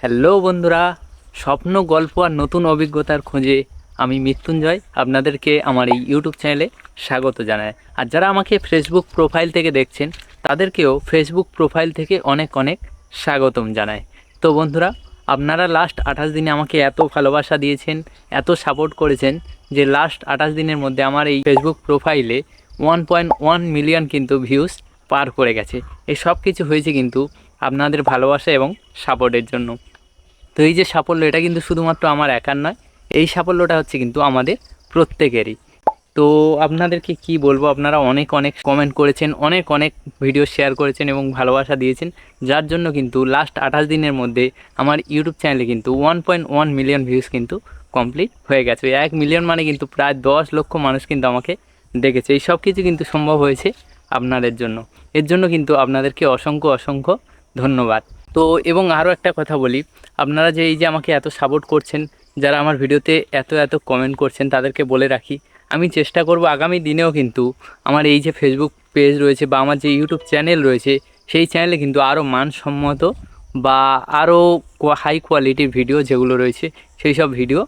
Hello বন্ধুরা, স্বপ্ন গল্প আর নতুন অভিজ্ঞতার খোঁজে আমি মৃত্যুঞ্জয় আপনাদেরকে আমার এই ইউটিউব চ্যানেলে স্বাগত জানাই। আর যারা আমাকে ফেসবুক প্রোফাইল থেকে দেখছেন তাদেরকেও ফেসবুক প্রোফাইল থেকে অনেক অনেক স্বাগতম জানাই। তো বন্ধুরা, আপনারা লাস্ট 28 দিনে আমাকে এত ভালোবাসা দিয়েছেন, এত সাপোর্ট করেছেন যে লাস্ট 28 দিনের মধ্যে আমার এই ফেসবুক প্রোফাইলে 1.1 মিলিয়ন কিন্তু ভিউজ পার করে গেছে। এই সব কিছু হয়েছে কিন্তু আপনাদের ভালোবাসা এবং সাপোর্টের জন্য। তো এই যে সাফল্য, এটা কিন্তু শুধুমাত্র আমার একার নয়, এই সাফল্যটা হচ্ছে কিন্তু আমাদের প্রত্যেকেরই। তো আপনাদেরকে কি বলবো, আপনারা অনেক অনেক কমেন্ট করেছেন, অনেক অনেক ভিডিও শেয়ার করেছেন এবং ভালোবাসা দিয়েছেন, যার জন্য কিন্তু লাস্ট 28 দিনের মধ্যে আমার ইউটিউব চ্যানেলে কিন্তু 1.1 মিলিয়ন ভিউজ কিন্তু কমপ্লিট হয়ে গেছে। 1 মিলিয়ন মানে কিন্তু প্রায় 10 লক্ষ মানুষ কিন্তু আমাকে দেখেছে। এই সব কিছু কিন্তু সম্ভব হয়েছে আপনাদের জন্য। এর জন্য কিন্তু আপনাদেরকে অসংখ্য অসংখ্য ধন্যবাদ। তো এবং আরও একটা কথা বলি, আপনারা যে এই যে আমাকে এত সাপোর্ট করছেন, যারা আমার ভিডিওতে এত এত কমেন্ট করছেন, তাদেরকে বলে রাখি আমি চেষ্টা করব আগামী দিনেও কিন্তু আমার এই যে ফেসবুক পেজ রয়েছে বা আমার যে ইউটিউব চ্যানেল রয়েছে, সেই চ্যানেলে কিন্তু আরও মানসম্মত বা আরও হাই কোয়ালিটির ভিডিও যেগুলো রয়েছে সেই সব ভিডিও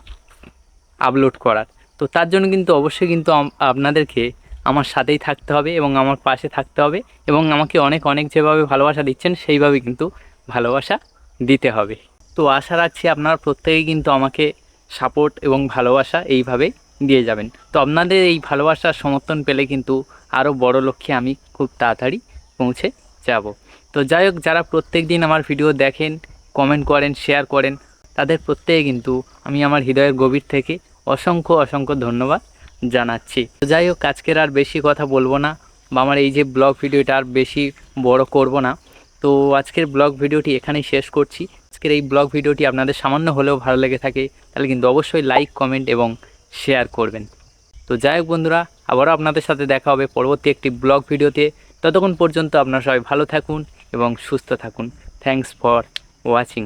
আপলোড করার। তো তার জন্য কিন্তু অবশ্যই কিন্তু আপনাদেরকে আমার সাথেই থাকতে হবে এবং আমার পাশে থাকতে হবে এবং আমাকে অনেক অনেক যেভাবে ভালোবাসা দিচ্ছেন সেইভাবে কিন্তু ভালোবাসা দিতে হবে। তো আশা রাখছি আপনারা প্রত্যেকেই কিন্তু আমাকে সাপোর্ট এবং ভালোবাসা এইভাবেই দিয়ে যাবেন। তো আপনাদের এই ভালোবাসার সমর্থন পেলে কিন্তু আরও বড় লক্ষ্যে আমি খুব তাড়াতাড়ি পৌঁছে যাব। তো যাই হোক, যারা প্রত্যেক দিন আমার ভিডিও দেখেন, কমেন্ট করেন, শেয়ার করেন, তাদের প্রত্যেকে কিন্তু আমি আমার হৃদয়ের গভীর থেকে অসংখ্য অসংখ্য ধন্যবাদ জানাচ্ছি। তো যাই হোক, আজকের আর বেশি কথা বলবো না বা আমার এই যে ব্লগ ভিডিওটা আর বেশি বড় করব না। তো আজকের ব্লগ ভিডিওটি এখানেই শেষ করছি। আজকের এই ব্লগ ভিডিওটি আপনাদের সামান্য হলেও ভালো লেগে থাকে তাহলে কিন্তু অবশ্যই লাইক, কমেন্ট এবং শেয়ার করবেন। তো যাই হোক বন্ধুরা, আবারও আপনাদের সাথে দেখা হবে পরবর্তী একটি ব্লগ ভিডিওতে। ততক্ষণ পর্যন্ত আপনারা সবাই ভালো থাকুন এবং সুস্থ থাকুন। Thanks for watching.